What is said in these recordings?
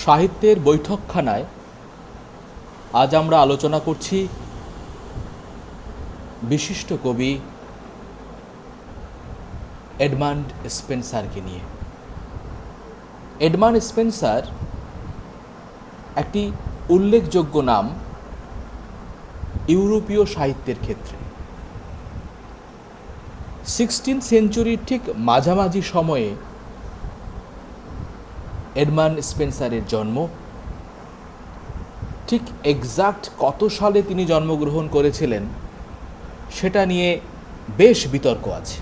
সাহিত্যের বৈঠকখানায় আজ আমরা আলোচনা করছি বিশিষ্ট কবি এডমান্ড স্পেন্সারকে নিয়ে। এডমান্ড স্পেন্সার একটি উল্লেখযোগ্য নাম ইউরোপীয় সাহিত্যের ক্ষেত্রে। 16th সেঞ্চুরির ঠিক মাঝামাঝি সময়ে এডমান্ড স্পেন্সারের জন্ম। ঠিক এক্সাক্ট কত সালে তিনি জন্মগ্রহণ করেছিলেন সেটা নিয়ে বেশ বিতর্ক আছে।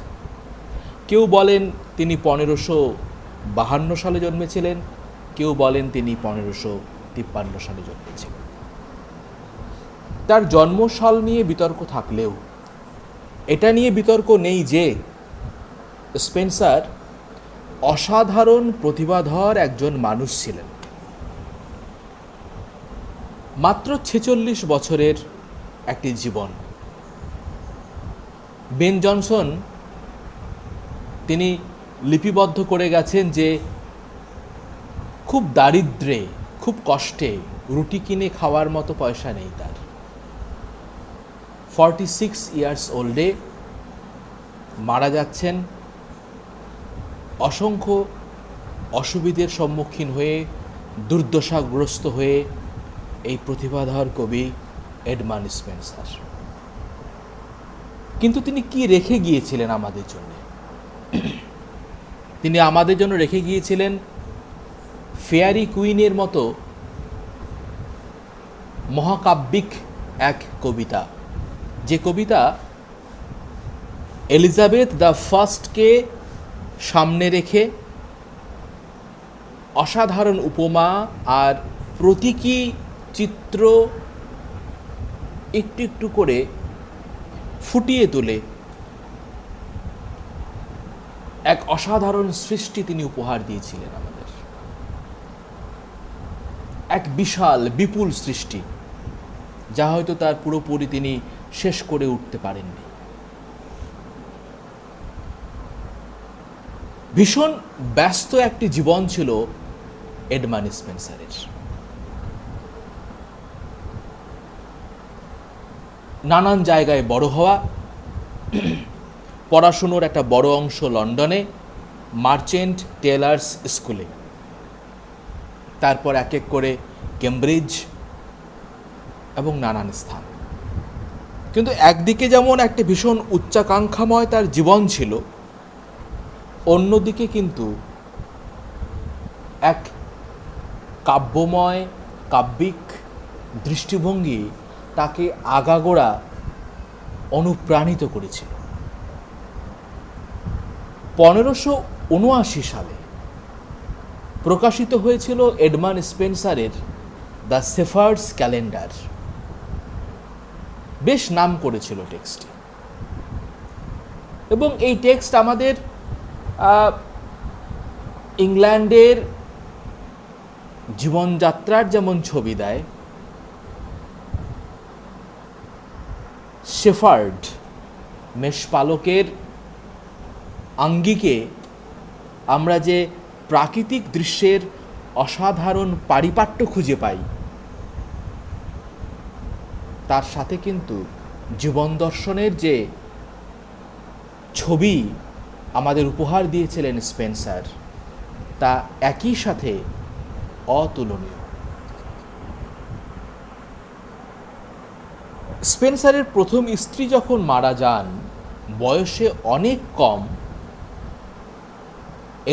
কেউ বলেন তিনি 1552 সালে জন্মেছিলেন, কেউ বলেন তিনি 1553 সালে জন্মেছিলেন। তার জন্মসাল নিয়ে বিতর্ক থাকলেও এটা নিয়ে বিতর্ক নেই যে স্পেন্সার অসাধারণ প্রতিভাধর একজন মানুষ ছিলেন। মাত্র 46 বছরের একটি জীবন। বেন জনসন তিনি লিপিবদ্ধ করে গেছেন যে খুব দারিদ্র্যে, খুব কষ্টে রুটি কিনে খাওয়ার মতো পয়সা নেই তার। 46 ইয়ার্স ওল্ডে মারা যাচ্ছেন, অসংখ্য অসুবিধের সম্মুখীন হয়ে, দুর্দশাগ্রস্ত হয়ে এই প্রতিভাধর কবি এডমান্ড স্পেন্সার। কিন্তু তিনি কি রেখে গিয়েছিলেন আমাদের জন্য? তিনি আমাদের জন্য রেখে গিয়েছিলেন ফেয়ারি কুইনের মতো মহাকাব্যিক এক কবিতা, যে কবিতা এলিজাবেথ দ্য ফার্স্টকে সামনে রেখে অসাধারণ উপমা আর প্রতীকী চিত্র একটু একটু করে ফুটিয়ে তোলে এক অসাধারণ সৃষ্টি তিনি উপহার দিয়েছিলেন আমাদের। এক বিশাল বিপুল সৃষ্টি, যা হয়তো তার পুরোপুরি তিনি শেষ করে উঠতে পারেননি। ভীষণ ব্যস্ত একটি জীবন ছিল এডমান্ড স্পেন্সারের। নানান জায়গায় বড় হওয়া, পড়াশুনোর একটা বড় অংশ লন্ডনে মার্চেন্ট টেলার্স স্কুলে, তারপর এক এক করে কেমব্রিজ এবং নানান স্থান। কিন্তু একদিকে যেমন একটা ভীষণ উচ্চাকাঙ্ক্ষাময় তার জীবন ছিল, অন্যদিকে কিন্তু এক কাব্যময় কাব্যিক দৃষ্টিভঙ্গি তাকে আগাগোড়া অনুপ্রাণিত করেছিল। 1579 সালে প্রকাশিত হয়েছিল এডমান্ড স্পেন্সারের দ্য শেফার্ডস ক্যালেন্ডার। বেশ নাম করেছিল টেক্সটটি, এবং এই টেক্সট আমাদের ইংল্যান্ডের জীবনযাত্রার যেমন ছবি দেয়, শেফার্ড মেষপালকের আঙ্গিকে আমরা যে প্রাকৃতিক দৃশ্যের অসাধারণ পারিপাট্য খুঁজে পাই, তার সাথে কিন্তু জীবন দর্শনের যে ছবি আমাদের উপহার দিয়েছিলেন স্পেন্সার, তা একই সাথে অতুলনীয়। স্পেন্সারের প্রথম স্ত্রী যখন মারা যান, বয়সে অনেক কম,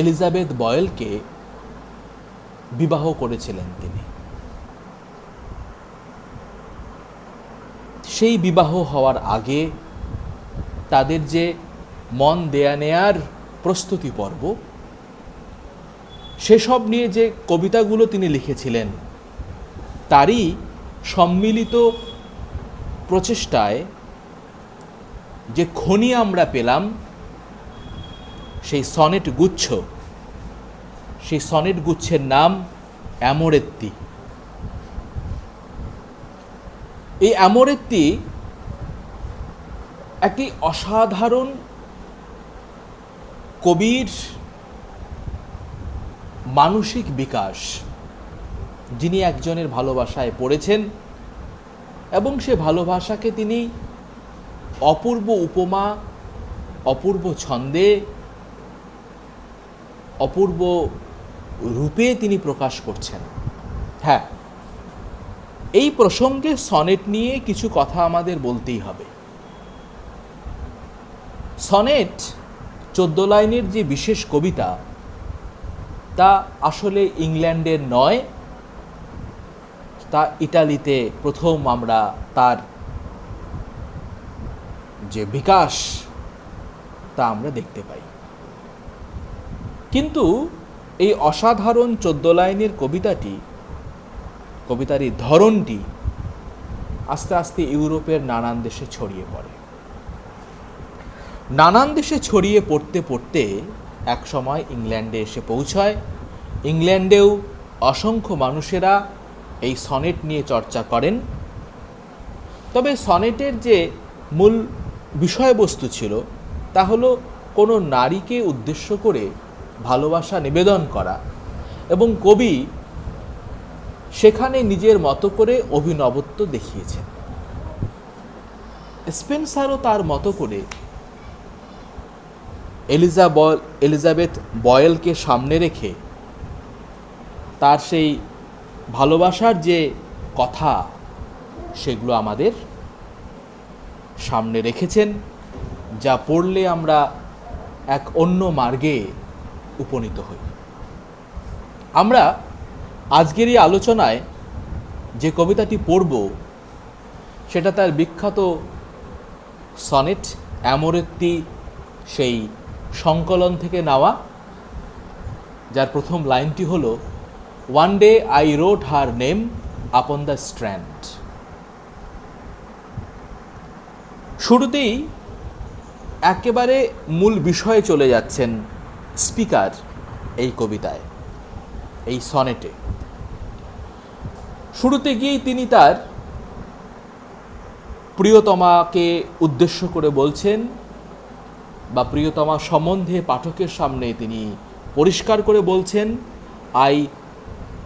এলিজাবেথ বয়েলকে বিবাহ করেছিলেন তিনি। সেই বিবাহ হওয়ার আগে তাদের যে মন দেয়া নেয়ার প্রস্তুতি পর্ব, সেসব নিয়ে যে কবিতাগুলো তিনি লিখেছিলেন, তারই সম্মিলিত প্রচেষ্টায় যে খনি আমরা পেলাম, সেই সনেট গুচ্ছ, সেই সনেট গুচ্ছের নাম অ্যামোরেত্তি। এই অ্যামোরেত্তি একটি অসাধারণ কবির মানসিক বিকাশ, যিনি একজনের ভালোবাসায় পড়েছেন এবং সে ভালোবাসাকে তিনি অপূর্ব উপমা, অপূর্ব ছন্দে, অপূর্ব রূপে তিনি প্রকাশ করছেন। হ্যাঁ, এই প্রসঙ্গে সনেট নিয়ে কিছু কথা আমাদের বলতেই হবে। সনেট 14 লাইনের যে বিশেষ কবিতা, তা আসলে ইংল্যান্ডের নয়, তা ইটালিতে প্রথম আমরা তার যে বিকাশ তা আমরা দেখতে পাই। কিন্তু এই অসাধারণ 14 লাইনের কবিতার এই ধরনটি আস্তে আস্তে ইউরোপের নানান দেশে ছড়িয়ে পড়ে। নানান দেশে ছড়িয়ে পড়তে পড়তে এক সময় ইংল্যান্ডে এসে পৌঁছায়। ইংল্যান্ডেও অসংখ্য মানুষেরা এই সনেট নিয়ে চর্চা করেন। তবে সনেটের যে মূল বিষয়বস্তু ছিল তা হলো কোনো নারীকে উদ্দেশ্য করে ভালোবাসা নিবেদন করা, এবং কবি সেখানে নিজের মতো করে অভিনবত্ব দেখিয়েছেন। স্পেন্সারও তার মতো করে এলিজাবেথ বয়েলকে সামনে রেখে তার সেই ভালোবাসার যে কথা সেগুলো আমাদের সামনে রেখেছেন, যা পড়লে আমরা এক অন্য মার্গে উপনীত হই। আমরা আজকের এই আলোচনায় যে কবিতাটি পড়ব সেটা তার বিখ্যাত সনেট অ্যামোরেত্তি সেই সংকলন থেকে নেওয়া, যার প্রথম লাইনটি হলো, one day I রোট her name upon the strand. শুরুতেই একেবারে মূল বিষয়ে চলে যাচ্ছেন স্পিকার এই কবিতায়, এই সনেটে। শুরুতে গিয়েই তিনি তার প্রিয়তমাকে উদ্দেশ্য করে বলছেন, বা প্রিয়তমা সম্বন্ধে পাঠকের সামনে তিনি পরিষ্কার করে বলছেন,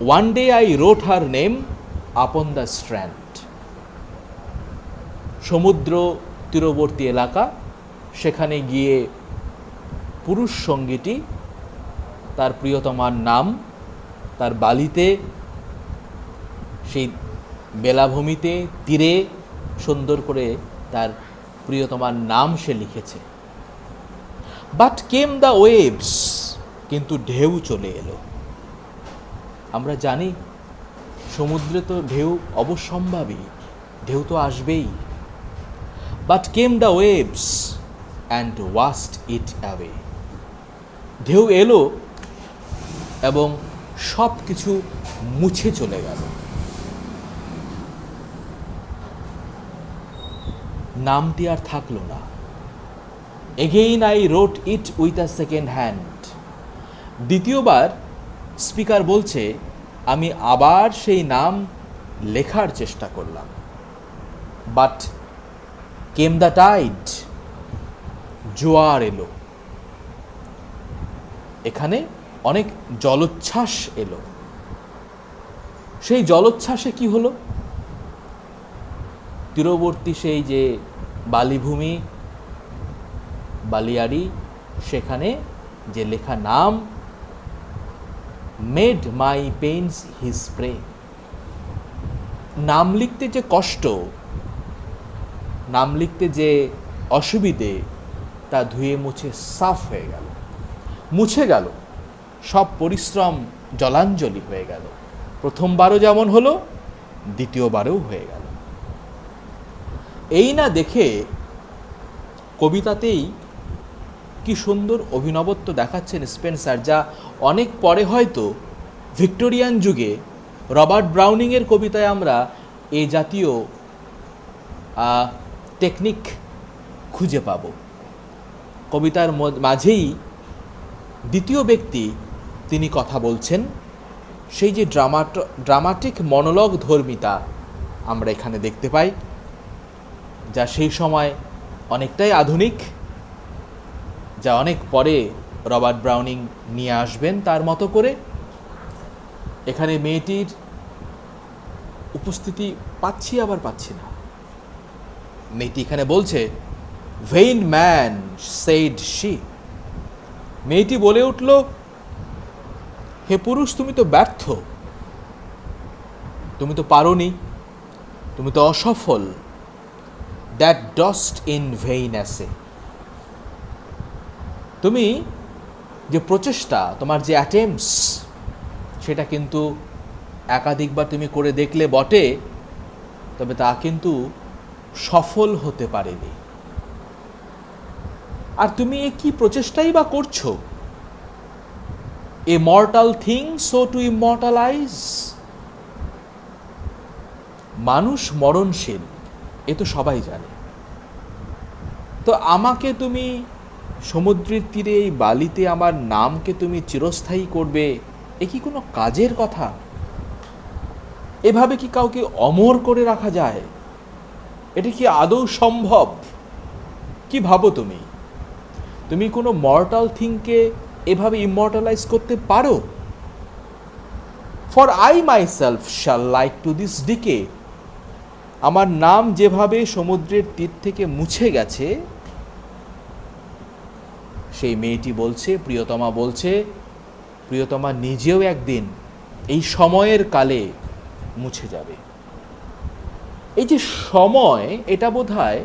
one day I রোট her name upon the strand. সমুদ্র তীরবর্তী এলাকা, সেখানে গিয়ে পুরুষ সঙ্গীটি তার প্রিয়তমার নাম তার বালিতে, সেই বেলাভূমিতে তীরে সুন্দর করে তার প্রিয়তমার নাম সে লিখেছে। বাট কেম দ্য ওয়েভস, কিন্তু ঢেউ চলে এলো। আমরা জানি সমুদ্রে তো ঢেউ অবশ্যম্ভাবী, ঢেউ তো আসবেই। But came the waves and washed it away. ঢেউ এলো এবং সব কিছু মুছে চলে গেল। নামটি আর থাকলো না। Again I রোট it with a second hand. দ্বিতীয়বার স্পিকার বলছে, আমি আবার সেই নাম লেখার চেষ্টা করলাম। বাট কেম দ্য টাইড, জোয়ার এলো। এখানে অনেক জলোচ্ছ্বাস এলো। সেই জলোচ্ছ্বাসে কি হলো? তীরবর্তী সেই যে বালিভূমি, বালিয়াড়ি, সেখানে যে লেখা নাম, made my pains his prey. নাম লিখতে যে কষ্ট, নাম লিখতে যে অসুবিধে, তা ধুয়ে মুছে সাফ হয়ে গেল, মুছে গেল। সব পরিশ্রম জলাঞ্জলি হয়ে গেল। প্রথমবারও যেমন হলো, দ্বিতীয়বারেও হয়ে গেল। এই না দেখে কবিতাতেই কি সুন্দর অভিনবত্ব দেখাচ্ছেন স্পেন্সার, যা অনেক পরে হয়তো ভিক্টোরিয়ান যুগে রবার্ট ব্রাউনিংয়ের কবিতায় আমরা এই জাতীয় টেকনিক খুঁজে পাব। কবিতার মাঝেই দ্বিতীয় ব্যক্তি তিনি কথা বলছেন, সেই যে ড্রামাটিক মনোলগ ধর্মিতা আমরা এখানে দেখতে পাই, যা সেই সময় অনেকটাই আধুনিক, যা অনেক পরে রবার্ট ব্রাউনিং নিয়ে আসবেন তার মতো করে। এখানে মেয়েটির উপস্থিতি পাচ্ছি আবার পাচ্ছি না। মেয়েটি এখানে বলছে, ভেইন ম্যান সেইড শি। মেয়েটি বলে উঠল, হে পুরুষ, তুমি তো ব্যর্থ, তুমি তো পারোনি, তুমি তো অসফল। That ডস্ট in vein as. তুমি যে প্রচেষ্টা, তোমার যে অ্যাটেম্পটস, সেটা কিন্তু একাধিকবার তুমি করে দেখলে বটে, তবে তা কিন্তু সফল হতে পারেনি। আর তুমি এ কি প্রচেষ্টাই বা করছো? A mortal thing so to immortalize. মানুষ মরণশীল, এ তো সবাই জানে। তো আমাকে তুমি সমুদ্রের তীরে এই বালিতে আমার নামকে তুমি চিরস্থায়ী করবে, এ কি কোনো কাজের কথা? এভাবে কি কাউকে অমর করে রাখা যায়? এটা কি আদৌ সম্ভব? কি ভাবো তুমি? তুমি কোনো মর্টাল থিংকে এভাবে ইমর্টালাইজ করতে পারো? For I myself shall like to this decay. আমার নাম যেভাবে সমুদ্রের তীর থেকে মুছে গেছে, সেই মেয়েটি বলছে, প্রিয়তমা বলছে, প্রিয়তমা নিজেও একদিন এই সময়ের কালে মুছে যাবে। এই যে সময়, এটা বোধহয়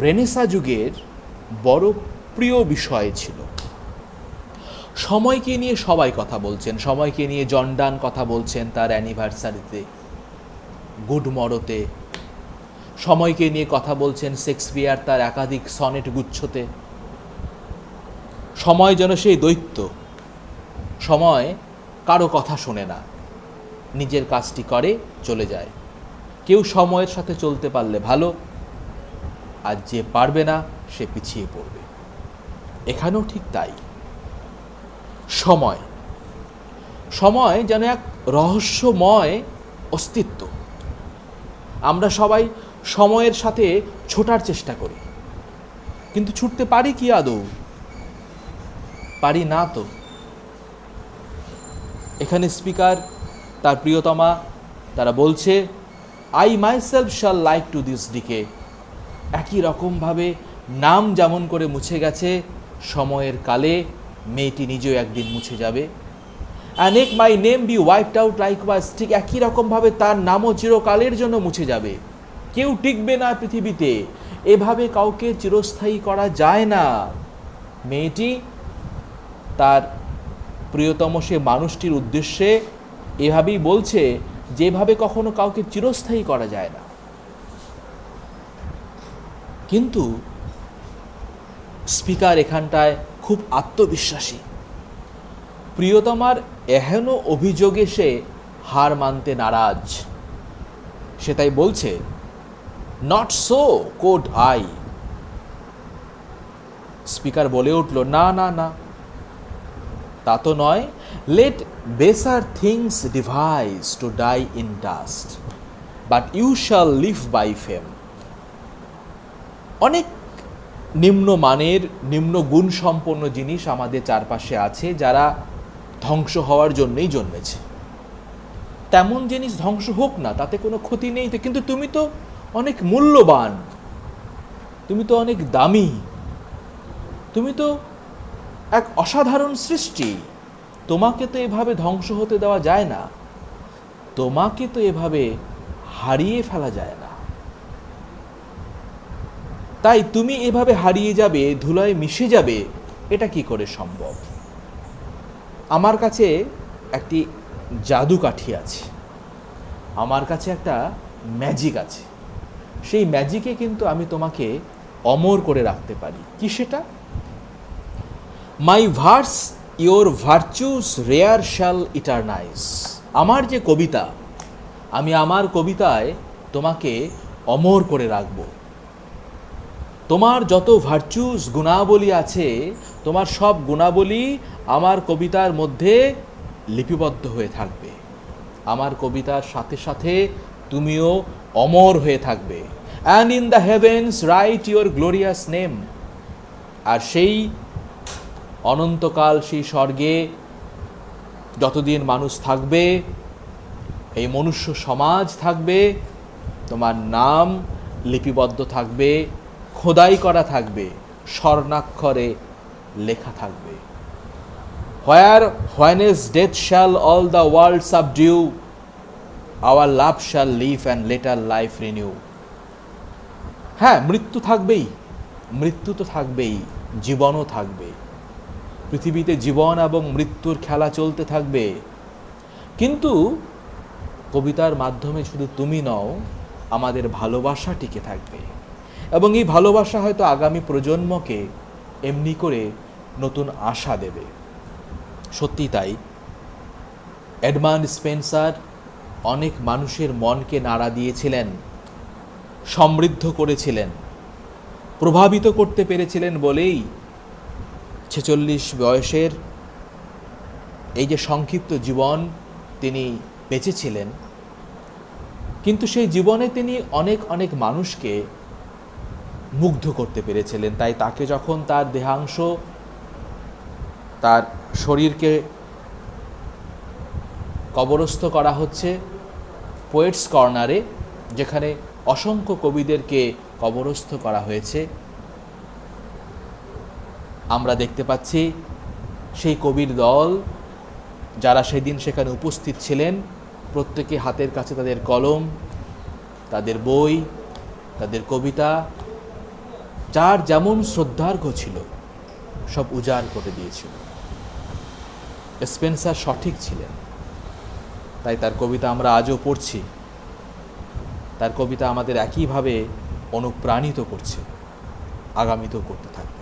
রেনেসাঁ যুগের বড় প্রিয় বিষয় ছিল। সময়কে নিয়ে সবাই কথা বলছেন, সময়কে নিয়ে জন ডান কথা বলছেন তার অ্যানিভার্সারিতে, গুড মরোতে। সময়কে নিয়ে কথা বলছেন শেক্সপিয়ার তার একাধিক সনেট গুচ্ছতে। সময় যেন সেই দৈত্য, সময় কারো কথা শোনে না, নিজের কাজটি করে চলে যায়। কেউ সময়ের সাথে চলতে পারলে ভালো, আর যে পারবে না সে পিছিয়ে পড়বে। এখানেও ঠিক তাই। সময়, সময় যেন এক রহস্যময় অস্তিত্ব। আমরা সবাই সময়ের সাথে ছোটার চেষ্টা করি, কিন্তু ছুটতে পারি কি আদৌ? পারি না তো। এখানে স্পিকার, তার প্রিয়তমা, তারা বলছে, I myself shall like to this decay. একই রকমভাবে নাম যেমন করে মুছে গেছে সময়ের কালে, মেয়েটি নিজেও একদিন মুছে যাবে। And make my name be wiped out likewise. ঠিক একই রকমভাবে তার নামও চিরকালের জন্য মুছে যাবে। কেউ টিকবে না পৃথিবীতে, এভাবে কাউকে চিরস্থায়ী করা যায় না। মেয়েটি তার প্রিয়তম সে মানুষটির উদ্দেশ্যে এভাবেই বলছে, যেভাবে কখনো কাউকে চিরস্থায়ী করা যায় না। কিন্তু স্পিকার এখানটায় খুব আত্মবিশ্বাসী। প্রিয়তমার এহেন অভিযোগে সে হার মানতে নারাজ। সে তাই বলছে, not so quoth I. Speaker বলে উঠল, না না না, তা তো নয়। Let baser things devise to die in dust, but you shall live by fame. অনেক নিম্ন মানের, নিম্ন গুণ সম্পন্ন জিনিস আমাদের চারপাশে আছে, যারা ধ্বংস হওয়ার জন্যই জন্মেছে। তেমন জিনিস ধ্বংস হোক না, তাতে কোনো ক্ষতি নেই তো, কিন্তু তুমি তো অনেক মূল্যবান, তুমি তো অনেক দামি, তুমি তো এক অসাধারণ সৃষ্টি। তোমাকে তো এভাবে ধ্বংস হতে দেওয়া যায় না, তোমাকে তো এভাবে হারিয়ে ফেলা যায় না। তাই তুমি এভাবে হারিয়ে যাবে, ধুলায় মিশে যাবে, এটা কি করে সম্ভব? আমার কাছে একটি জাদু কাঠি আছে, আমার কাছে একটা ম্যাজিক আছে। সেই ম্যাজিকে কিন্তু আমি তোমাকে অমর করে রাখতে পারি। কি সেটা? My verse your virtues rare shall eternize. আমার যে কবিতা, আমি আমার কবিতায় তোমাকে অমর করে রাখব। তোমার যত ভার্চুস, গুণাবলী আছে, তোমার সব গুণাবলী আমার কবিতার মধ্যে লিপিবদ্ধ হয়ে থাকবে। আমার কবিতার সাথে সাথে তুমিও অমর হয়ে থাকবে। And in the heavens write your glorious name. আর সেই অনন্তকাল, সেই স্বর্গে যতদিন মানুষ থাকবে, এই মনুষ্য সমাজ থাকবে, তোমার নাম লিপিবদ্ধ থাকবে, খোদাই করা থাকবে, স্বর্ণাক্ষরে লেখা থাকবে। When his death shall all the world subdue, our love shall live and let our life renew. হ্যাঁ, মৃত্যু থাকবেই, মৃত্যু তো থাকবেই, জীবনও থাকবে। পৃথিবীতে জীবন এবং মৃত্যুর খেলা চলতে থাকবে। কিন্তু কবিতার মাধ্যমে শুধু তুমি নও, আমাদের ভালোবাসা টিকে থাকবে, এবং এই ভালোবাসা হয়তো আগামী প্রজন্মকে এমনি করে নতুন আশা দেবে। সত্যি তাই, এডমান্ড স্পেন্সার অনেক মানুষের মনকে নাড়া দিয়েছিলেন, সমৃদ্ধ করেছিলেন, প্রভাবিত করতে পেরেছিলেন বলেই 46 বয়সের এই যে সংক্ষিপ্ত জীবন তিনি বেঁচেছিলেন। কিন্তু সেই জীবনে তিনি অনেক অনেক মানুষকে মুগ্ধ করতে পেরেছিলেন। তাই তাকে যখন তার দেহাংশ, তার শরীরকে কবরস্থ করা হচ্ছে পোয়েটস কর্নারে, যেখানে অসংখ্য কবিদেরকে কবরস্থ করা হয়েছে, আমরা দেখতে পাচ্ছি সেই কবির দল যারা সেদিন সেখানে উপস্থিত ছিলেন, প্রত্যেকে হাতের কাছে তাদের কলম, তাদের বই, তাদের কবিতা, যার যেমন শ্রদ্ধার্ঘ ছিল সব উজাড় করে দিয়েছিল। স্পেন্সার সঠিক ছিলেন, তাই তার কবিতা আমরা আজও পড়ছি। তার কবিতা আমাদের একইভাবে অনুপ্রাণিত করছে, আগামীতেও করতে থাকবে।